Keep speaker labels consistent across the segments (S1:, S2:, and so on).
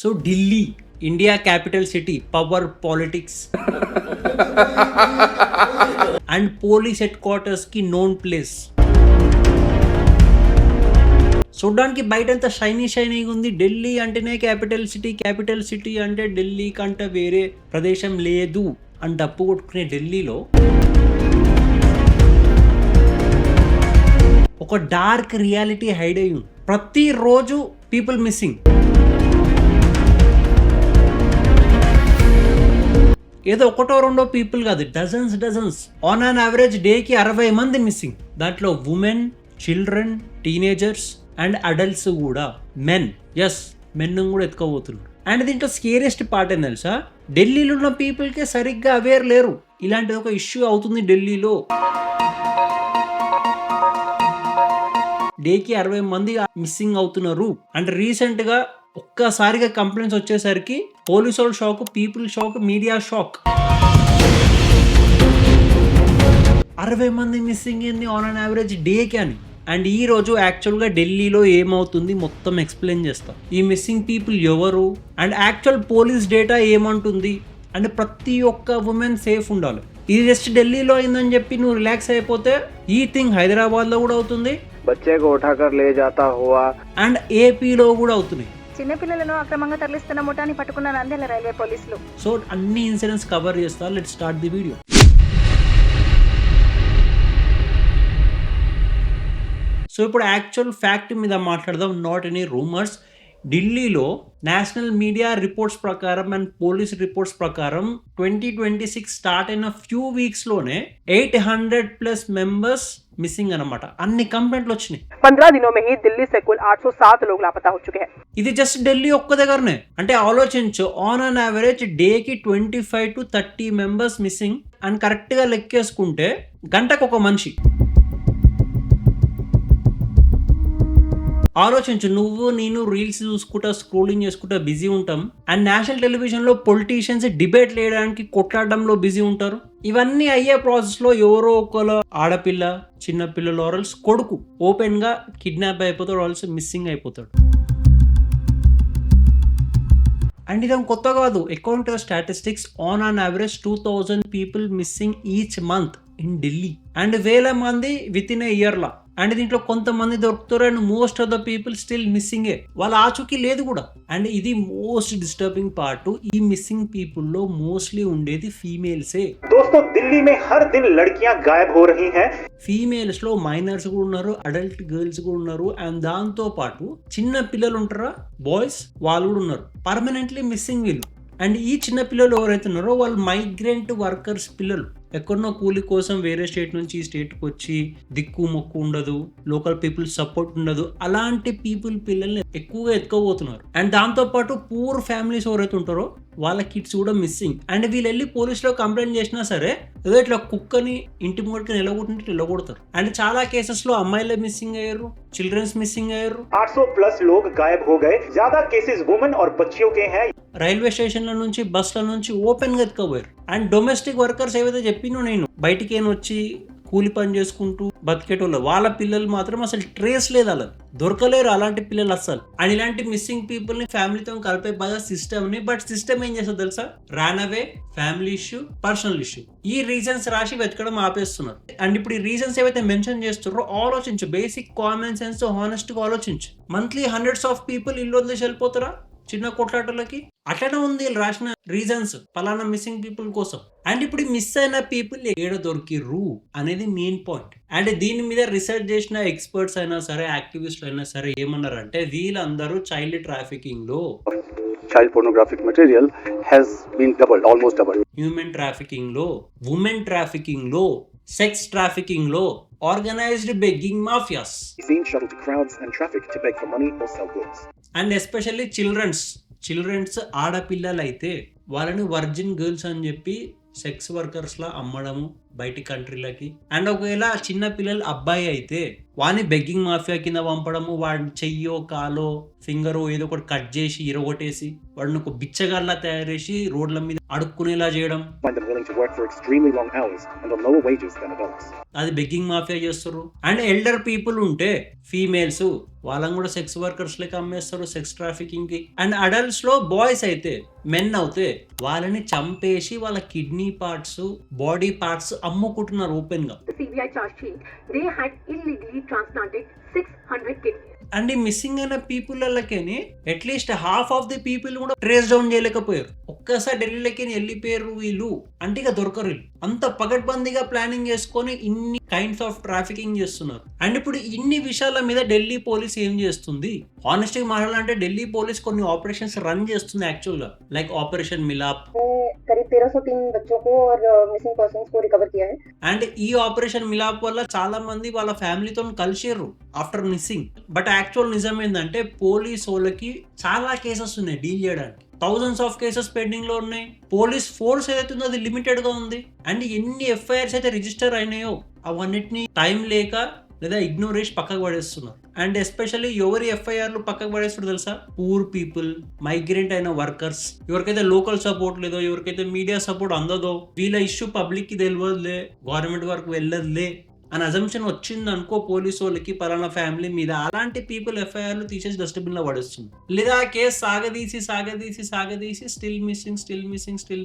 S1: So Delhi, India capital city, power, politics and police head quarters కి known place. చూడడానికి బయట అంతా షైనీగా ఉంది. ఢిల్లీ అంటేనే క్యాపిటల్ సిటీ అంటే ఢిల్లీ కంటే వేరే ప్రదేశం లేదు అని డప్పు కొట్టుకునే ఢిల్లీలో ఒక డార్క్ రియాలిటీ హైడ్ అయ్యి ఉంది. ప్రతిరోజు పీపుల్ మిస్సింగ్. ఏదో ఒకటో రెండో పీపుల్ కాదు, డజన్స్. ఆన్ అన్ యావరేజ్ డేకి 60 మంది మిస్సింగ్. దాంట్లో women, children, teenagers and adults కూడా. మెన్ కూడా ఎత్తుకోబోతున్నారు. అండ్ దీంట్లో స్కేరియస్ట్ పార్ట్ ఏం తెలుసా, ఢిల్లీలో ఉన్న పీపుల్కే సరిగ్గా అవేర్ లేరు. ఇలాంటిది ఒక ఇష్యూ అవుతుంది ఢిల్లీలో. డేకి 60 మంది మిస్సింగ్ అవుతున్నారు. అండ్ రీసెంట్ గా ఒక్కసారిగా కంప్లైంట్స్ వచ్చేసరికి పోలీసు వాళ్ళు shock, people shock, media shock. 60 మంది మిస్సింగ్ ఏంది ఆన్ అన్ యావరేజ్ డేకి అని. అండ్ ఈ రోజు యాక్చువల్గా ఢిల్లీలో ఏమవుతుంది మొత్తం ఎక్స్ప్లెయిన్ చేస్తాం. ఈ మిస్సింగ్ పీపుల్ ఎవరు అండ్ యాక్చువల్ పోలీస్ డేటా ఏమంటుంది అండ్ ప్రతి ఒక్క ఉమెన్ సేఫ్ ఉండాలి. ఇది జస్ట్ ఢిల్లీలో అయిందని చెప్పి నువ్వు రిలాక్స్ అయిపోతే ఈ థింగ్ హైదరాబాద్లో కూడా అవుతుంది,
S2: బచ్చేకు ఉఠాకర్ లే జాతా హువా
S1: అండ్ ఏపీలో కూడా అవుతున్నాయి.
S3: చిన్నపిల్లలను అక్రమంగా తరలిస్తున్న ముఠాని పట్టుకున్న నంద్యాల రైల్వే పోలీసులు.
S1: సో అన్ని ఇన్సిడెంట్స్ కవర్ చేస్తా. Let's start the video. So ఇప్పుడు యాక్చువల్ ఫ్యాక్ట్ మీద మాట్లాడదాం, నాట్ ఎనీ రూమర్స్. ఢిల్లీలో నేషనల్ మీడియా రిపోర్ట్స్ ప్రకారం అండ్ పోలీస్ రిపోర్ట్స్ ప్రకారం 2026 స్టార్ట్ అయిన ఫ్యూ వీక్స్ లోనే 800+ మెంబర్స్ మిస్సింగ్ అన్నమాట. అన్ని కంప్లైంట్లు వచ్చినాయి.
S4: 15 दिनों में ही दिल्ली से कुल 807 लोग लापता हो चुके हैं.
S1: ఇది జస్ట్ ఢిల్లీ ఒక్క దగ్గరనే. అంటే ఆలోచించు, ఆన్ అన్ యావరేజ్ డేకి 25 to 30 members missing. And correct గా లెక్కేసుకుంటే గంటకు ఒక మనిషి. ఆలోచించు, నువ్వు నేను రీల్స్ చూసుకుంటా, స్క్రోలింగ్ చేసుకుంటా బిజీ ఉంటాం. అండ్ నేషనల్ టెలివిజన్ లో పొలిటీషియన్స్ డిబేట్ లేయడానికి కొట్లాడడంలో బిజీ ఉంటారు. ఇవన్నీ అయ్యే ప్రాసెస్ లో ఎవరో ఒకరు ఆడపిల్ల, చిన్న పిల్లలు ఆర్ఎల్స్ కొడుకు ఓపెన్ గా కిడ్నాప్ అయిపోతాడు, ఆల్సో మిస్సింగ్ అయిపోతాడు. అండ్ ఇదేం కొత్త కాదు. According to the statistics, on an average 2000 people missing each month in Delhi. And 1000 మంది విత్ ఇన్ ఏ ఇయర్ లా. అండ్ దీంట్లో కొంతమంది దొరుకుతారు and most of the people still మిస్సింగే. వాళ్ళ ఆచూకీ లేదు కూడా. అండ్ ఇది మోస్ట్ డిస్టర్బింగ్ పార్ట్. ఈ మిస్సింగ్ పీపుల్ లో మోస్ట్లీ ఉండేది ఫీమేల్సే.
S5: दोस्तों दिल्ली में हर दिन लड़कियां गायब हो रही हैं.
S1: ఫీమేల్స్ లో మైనర్స్ కూడా ఉన్నారు, అడల్ట్ గర్ల్స్ కూడా ఉన్నారు. అండ్ దాంతో పాటు చిన్న పిల్లలు ఉంటారా, బాయ్స్, వాళ్ళు కూడా ఉన్నారు పర్మనెంట్లీ మిస్సింగ్ వీళ్ళు. అండ్ ఈ చిన్న పిల్లలు ఎవరైతే ఉన్నారో వాళ్ళు మైగ్రెంట్ వర్కర్స్ పిల్లలు. ఎక్కడో కూలి కోసం వేరే స్టేట్ నుంచి ఈ స్టేట్కి వచ్చి దిక్కు మొక్కు ఉండదు, లోకల్ పీపుల్ సపోర్ట్ ఉండదు. అలాంటి పీపుల్ పిల్లల్ని ఎక్కువగా ఎత్తుకోబోతున్నారు. అండ్ దాంతో పాటు పూర్ ఫ్యామిలీస్ ఎవరైతే ఉంటారో వాళ్ళ కిడ్స్ కూడా మిస్సింగ్. అండ్ వీళ్ళు వెళ్ళి పోలీసులో కంప్లైంట్ చేసినా సరే ఏదో ఇట్లా కుక్కని ఇంటి ముందుకి నిలగొట్టినట్టు నిలగొడతారు. అండ్ చాలా కేసెస్ లో అమ్మాయిలే మిస్సింగ్ అయ్యారు, చిల్డ్రన్స్ మిస్సింగ్ అయ్యారు.
S5: 800+ लोग गायब हो गए. ज्यादा केसेस वुमेन और बच्चियों के हैं.
S1: రైల్వే స్టేషన్ల నుంచి, బస్ల నుంచి ఓపెన్ గా ఎత్తుకోపోయారు. అండ్ డొమెస్టిక్ వర్కర్స్ ఏవైతే చెప్పినో నేను, బయటికి ఏం వచ్చి కూలి పని చేసుకుంటూ బతికేటోళ్ళు, వాళ్ళ పిల్లలు మాత్రం అసలు ట్రేస్ లేదు, అలా దొరకలేరు అలాంటి పిల్లలు అస్సలు. అండ్ ఇలాంటి మిస్సింగ్ పీపుల్ ని ఫ్యామిలీతో కలిపే బాగా సిస్టమ్ ని, బట్ సిస్టమ్ ఏం చేస్తుంది తెలుసా, రాన్ అవే, ఫ్యామిలీ ఇష్యూ, పర్సనల్ ఇష్యూ, ఈ రీజన్స్ రాసి వెతకడం ఆపేస్తున్నారు. అండ్ ఇప్పుడు ఈ రీజన్స్ ఏవైతే మెన్షన్ చేస్తున్నారో ఆలోచించు, బేసిక్ కామన్ సెన్స్ హానెస్ట్ గా ఆలోచించు. మంత్లీ హండ్రెడ్స్ ఆఫ్ పీపుల్ ఇల్లు వదిలేసి వెళ్ళిపోతారా చిన్న కొట్లాటలకి? అట్లనే ఉంది రాసిన రీజన్స్ పలానా మిస్సింగ్ పీపుల్ కోసం. అండ్ ఇప్పుడు మిస్ అయిన పీపుల్ ఏడ దొరికిర్రు అనేది మెయిన్ పాయింట్. అండ్ దీని మీద రీసెర్చ్ చేసిన ఎక్స్పర్ట్స్ అయినా సరే, యాక్టివిస్టులు అయినా సరే ఏమన్నారంటే, వీళ్ళందరూ చైల్డ్ ట్రాఫికింగ్ లో,
S2: child pornographic material has been almost doubled.
S1: Human trafficking లో, ఉమెన్ ట్రాఫికింగ్ లో, సెక్స్ ట్రాఫికింగ్ లో, organised begging mafias,
S5: Being shuttled to crowds and trafficked to beg for money or sell goods.
S1: And especially childrens ఆడపిల్లలు అయితే వాళ్ళని virgin girls అని చెప్పి sex workers లా అమ్మడము, బయటి కంట్రీలకి. అండ్ ఒకవేళ చిన్న పిల్లలు అబ్బాయి అయితే వాడిని బెగ్గింగ్ మాఫియా కింద పంపడము, వాడిని చెయ్యో కాలో ఫింగరో ఏదో ఒకటి కట్ చేసి ఇరగొట్టేసి వాడిని ఒక బిచ్చగాళ్ళ తయారు చేసి రోడ్ల మీద అడుక్కునేలా చేయడం.
S5: Find them willing to work for extremely long hours and on lower wages than adults.
S1: అది బెగ్గింగ్ మాఫియా చేస్తారు. అండ్ ఎల్డర్ పీపుల్ ఉంటే ఫీమేల్స్ వాళ్ళని కూడా సెక్స్ వర్కర్స్ లెక్క అమ్మేస్తారు, సెక్స్ ట్రాఫికింగ్ కి. అండ్ అడల్ట్స్ లో బాయ్స్ అయితే మెన్ అవుతే వాళ్ళని చంపేసి వాళ్ళ కిడ్నీ పార్ట్స్, బాడీ పార్ట్స్ అమ్ముకుంటున్నారు ఓపెన్ గా.
S6: The CBI charge sheet, they had illegally transplanted 600 kidneys.
S1: And ఈ మిస్సింగ్ అయిన పీపుల్ వాళ్ళకేని at least half of the people కూడా ట్రేస్ డౌన్ చేయలేకపోయారు. ఒక్కసారి ఢిల్లీలోకి వెళ్ళిపోయారు వీళ్ళు అంటే ఇక దొరకరు. అంత పగడ్బందీగా ప్లానింగ్ చేసుకొని ఇన్ని కైండ్స్ ఆఫ్ ట్రాఫికింగ్ చేస్తున్నారు. అండ్ ఇప్పుడు ఇన్ని విషయాల మీద ఢిల్లీ పోలీస్ ఏం చేస్తుంది? హానెస్ట్గా మాట్లాడాలంటే ఢిల్లీ పోలీస్ కొన్ని ఆపరేషన్స్ రన్ చేస్తుంది యాక్చువల్ గా, లైక్ ఆపరేషన్ మిలాప్.
S7: करीब 1303 बच्चों को और मिसिंग पर्सन्स को रिकवर किया है.
S1: అండ్ ఈ ఆపరేషన్ మిలాప్ వల్ల చాలా మంది వాళ్ళ ఫ్యామిలీతో కలిసారు ఆఫ్టర్ మిస్సింగ్. బట్ యాక్చువల్ నిజం ఏంటంటే పోలీస్ వాళ్ళకి చాలా కేసెస్ ఉన్నాయి డీల్ చేయడానికి. థౌజండ్స్ ఆఫ్ కేసెస్ పెండింగ్ లో ఉన్నాయి. పోలీస్ ఫోర్స్ ఏదైతే ఉందో అది లిమిటెడ్ గా ఉంది. అండ్ ఎన్ని ఎఫ్ఐఆర్స్ అయితే రిజిస్టర్ అయినాయో అవన్నిటిని టైం లేక లేదా ఇగ్నోర్ చేసి పక్కకు పడేస్తున్నారు. అండ్ ఎస్పెషల్లీ ఎవరి ఎఫ్ఐఆర్లు పక్కకు పడేస్తారు తెలుసా? పూర్ పీపుల్, మైగ్రెంట్ అయిన వర్కర్స్, ఎవరికైతే లోకల్ సపోర్ట్ లేదో, ఎవరికైతే మీడియా సపోర్ట్ అందదో, వీళ్ళ ఇష్యూ పబ్లిక్ కి తెలియదులే, గవర్నమెంట్ వరకు వెళ్ళదులే అని అజంప్షన్ వచ్చింది అనుకో పోలీసు వాళ్ళకి పలానా ఫ్యామిలీ మీద, అలాంటి పీపుల్ ఎఫ్ఐఆర్లు తీసేసి డస్ట్బిన్ లో పడేస్తుంది. లేదా ఆ కేసు సాగదీసి స్టిల్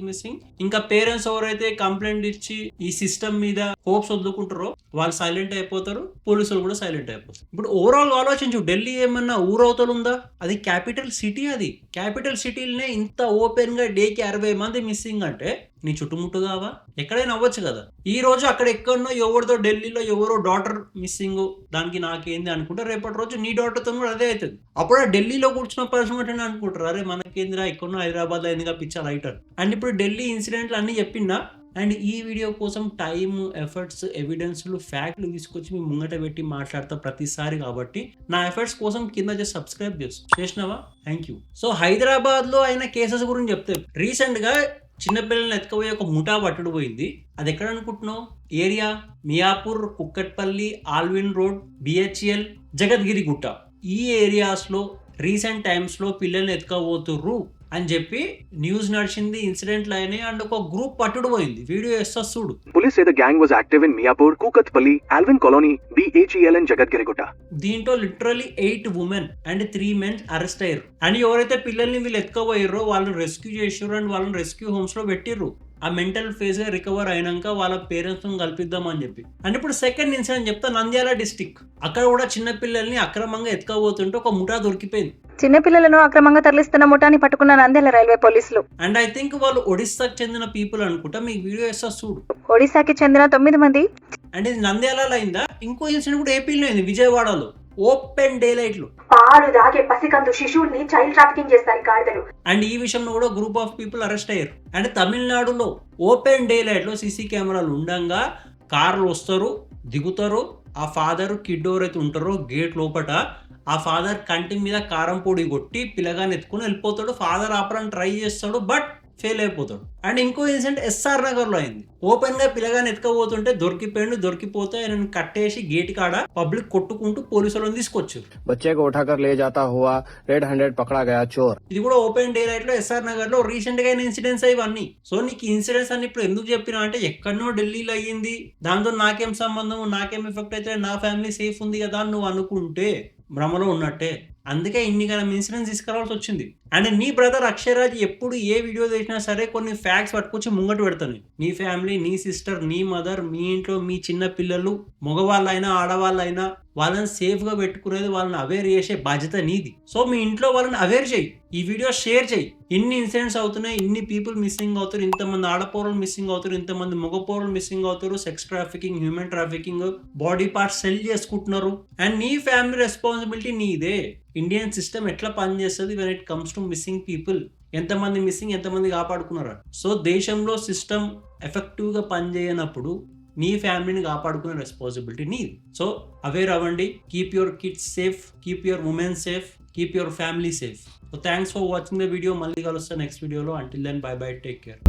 S1: మిస్సింగ్ ఇంకా పేరెంట్స్ ఎవరైతే కంప్లైంట్ ఇచ్చి ఈ సిస్టమ్ మీద హోప్స్ వదులుకుంటారో వాళ్ళు సైలెంట్ అయిపోతారు, పోలీసులు కూడా సైలెంట్ అయిపోతారు. ఇప్పుడు ఓవరాల్ ఆలోచించు, ఢిల్లీ ఏమన్నా ఊరవతలు ఉందా? అది క్యాపిటల్ సిటీ. అది క్యాపిటల్ సిటీలనే ఇంత ఓపెన్ గా డేకి 60 మంది మిస్సింగ్ అంటే నీ చుట్టుముట్టు కావా? ఎక్కడైనా అవ్వచ్చు కదా. ఈ రోజు అక్కడ ఎక్కడనో ఎవరితో ఢిల్లీలో ఎవరో డాటర్ మిస్సింగ్, దానికి నాకేంది అనుకుంటే రేపటి రోజు నీ డాటర్తో కూడా అదే అవుతుంది. అప్పుడు ఆ ఢిల్లీలో కూర్చున్న పర్సన్ అంటే అనుకుంటారు, అరే మనకేందిరా ఎక్కడో హైదరాబాద్ అయిందిగా పిచ్చా రైటర్. అండ్ ఇప్పుడు ఢిల్లీ ఇన్సిడెంట్లు అన్ని చెప్పిందా. అండ్ ఈ వీడియో కోసం టైమ్, ఎఫర్ట్స్, ఎవిడెన్స్లు, ఫ్యాక్ట్లు తీసుకొచ్చి మీ ముంగట పెట్టి మాట్లాడతా ప్రతిసారి. కాబట్టి నా ఎఫర్ట్స్ కోసం కింద చేసి సబ్స్క్రైబ్ చేసినావా? Thank you. సో హైదరాబాద్ లో అయిన కేసెస్ గురించి చెప్తే, రీసెంట్ గా చిన్నపిల్లల్ని ఎత్తుకపోయే ఒక ముఠా పట్టుడు పోయింది. అది ఎక్కడ అనుకుంటున్నావు? Area Miyapur, Kukatpally, Allwyn road, BHEL, Jagadgiri Gutta. ఈ ఏరియాస్ లో రీసెంట్ టైమ్స్ లో పిల్లల్ని ఎత్తుకపోతుర్రు అని చెప్పి న్యూస్ నడిచింది, ఇన్సిడెంట్లు అయినాయి. అండ్ ఒక గ్రూప్ పట్టుడు పోయింది. వీడియో వేస్తా చూడు.
S8: Police say the gang was active in Miyapur, Kukatpalli, Alvin Colony, BHEL and Jagadgirigutta.
S1: దీంట్లో literally 8 women and 3 men arrest అయ్యారు. అండ్ ఎవరైతే పిల్లల్ని వీళ్ళు ఎత్తుకపోయారో వాళ్ళని రెస్క్యూ చేసారు అండ్ వాళ్ళని రెస్క్యూ హోమ్స్ లో పెట్టిర్రు. ఆ మెంటల్ ఫేజ్ గా రికవర్ అయినాక వాళ్ళ పేరెంట్స్ తో కల్పిద్దాం అని చెప్పి. అండ్ ఇప్పుడు సెకండ్ ఇన్సిడెంట్ చెప్తా. నంద్యాల డిస్టిక్, అక్కడ కూడా చిన్న పిల్లల్ని అక్రమంగా ఎత్తుకపోతుంటే ఒక ముఠా దొరికిపోయింది.
S3: చిన్నపిల్లలను అక్రమంగా తరలిస్తున్న ముఠాని పట్టుకున్న నంద్యాల రైల్వే పోలీసులు.
S1: అండ్ ఐ థింక్ వాళ్ళు ఒడిస్సాకి చెందిన పీపుల్ అనుకుంటా. మీకు వీడియో వేస్తా చూడు.
S3: ఒడిశాకి చెందిన 9 మంది.
S1: అండ్ ఇది నంద్యాలలో అయిందా? ఇంకో ఇన్సిడెంట్ కూడా ఏపీలో అయింది, విజయవాడలో. ఓపెన్ డే లైట్ లో
S6: పాలు దాగే పసికందు శిశువుల్ని చైల్డ్ ట్రాఫికింగ్ చేస్తారు గాడిదలు.
S1: అండ్ ఈ విషయంలో కూడా గ్రూప్ ఆఫ్ పీపుల్ అరెస్ట్ అయ్యారు. అండ్ తమిళనాడులో ఓపెన్ డే లైట్ లో సీసీ కెమెరాలు ఉండగా కార్లు వస్తారు, దిగుతారు. ఆ ఫాదర్ కిడ్ ఎవరైతే ఉంటారో గేట్ లోపట ఆ ఫాదర్ కంటి మీద కారం పొడి కొట్టి పిల్లగాని ఎత్తుకుని వెళ్ళిపోతాడు. ఫాదర్ ఆపరని ట్రై చేస్తాడు, బట్ ఫెయిల్ అయిపోతాడు. అండ్ ఇంకో ఇన్సిడెంట్ ఎస్ఆర్ నగర్ లో అయింది. ఓపెన్ గా పిల్లగాని ఎత్తుకపోతుంటే దొరికిపోతే ఆయన కట్టేసి గేట్ కాడ పబ్లిక్ కొట్టుకుంటూ పోలీసులను తీసుకొచ్చారు.
S9: बच्चे को उठाकर ले जाता हुआ रेड हैंडेड पकड़ा गया चोर.
S1: ఇది కూడా ఓపెన్ డే లైట్ లో ఎస్ఆర్ నగర్ లో రీసెంట్ గా అయిన ఇన్సిడెంట్స్ ఇవన్నీ. సో నీకు ఇన్సిడెంట్స్ అన్ని ఇప్పుడు ఎందుకు చెప్పినా అంటే, ఎక్కడనో ఢిల్లీలో అయ్యింది, దాంతో నాకేం సంబంధం, నాకేం ఎఫెక్ట్ అయితే, నా ఫ్యామిలీ సేఫ్ ఉంది కదా అని నువ్వు అనుకుంటే భ్రమలో ఉన్నట్టే. అందుకే ఇన్ని గల ఇన్సిడెంట్స్ తీసుకురావాల్సి వచ్చింది. అండ్ నీ బ్రదర్ అక్షయరాజ్ ఎప్పుడు ఏ వీడియో చేసినా సరే కొన్ని ఫ్యాక్ట్స్ పట్టుకొచ్చి ముంగట పెడతాను. నీ ఫ్యామిలీ, నీ సిస్టర్, నీ మదర్, మీ ఇంట్లో మీ చిన్న పిల్లలు, మగవాళ్ళైనా ఆడవాళ్ళైనా వాళ్ళని సేఫ్ గా పెట్టుకునేది, వాళ్ళని అవేర్ చేసే బాధ్యత నీది. సో మీ ఇంట్లో వాళ్ళని అవేర్ చేయి, ఈ వీడియో షేర్ చేయి. ఇన్ని ఇన్సిడెంట్స్ అవుతున్నాయి, ఇన్ని పీపుల్ మిస్సింగ్ అవుతారు, ఇంతమంది ఆడపౌరులు మిస్సింగ్ అవుతారు, ఇంతమంది మగపౌరులు మిస్సింగ్ అవుతారు, sex trafficking, human trafficking, body parts cell చేసుకుంటున్నారు. అండ్ నీ ఫ్యామిలీ రెస్పాన్సిబిలిటీ నీదే. ఇండియన్ సిస్టమ్ ఎట్లా పనిచేస్తుంది when it comes to missing people, ఎంతమంది మిస్సింగ్, ఎంతమంది కాపాడుకున్నారు. సో దేశంలో సిస్టమ్ ఎఫెక్టివ్ గా పనిచేయనప్పుడు నీ ఫ్యామిలీని కాపాడుకునే రెస్పాన్సిబిలిటీ నీది. సో అవేర్ అవ్వండి. Keep your kids safe, keep your women safe, keep your family safe. So thanks for watching the video. మళ్ళీ కలుస్తా నెక్స్ట్ వీడియోలో. Until then bye bye, take care.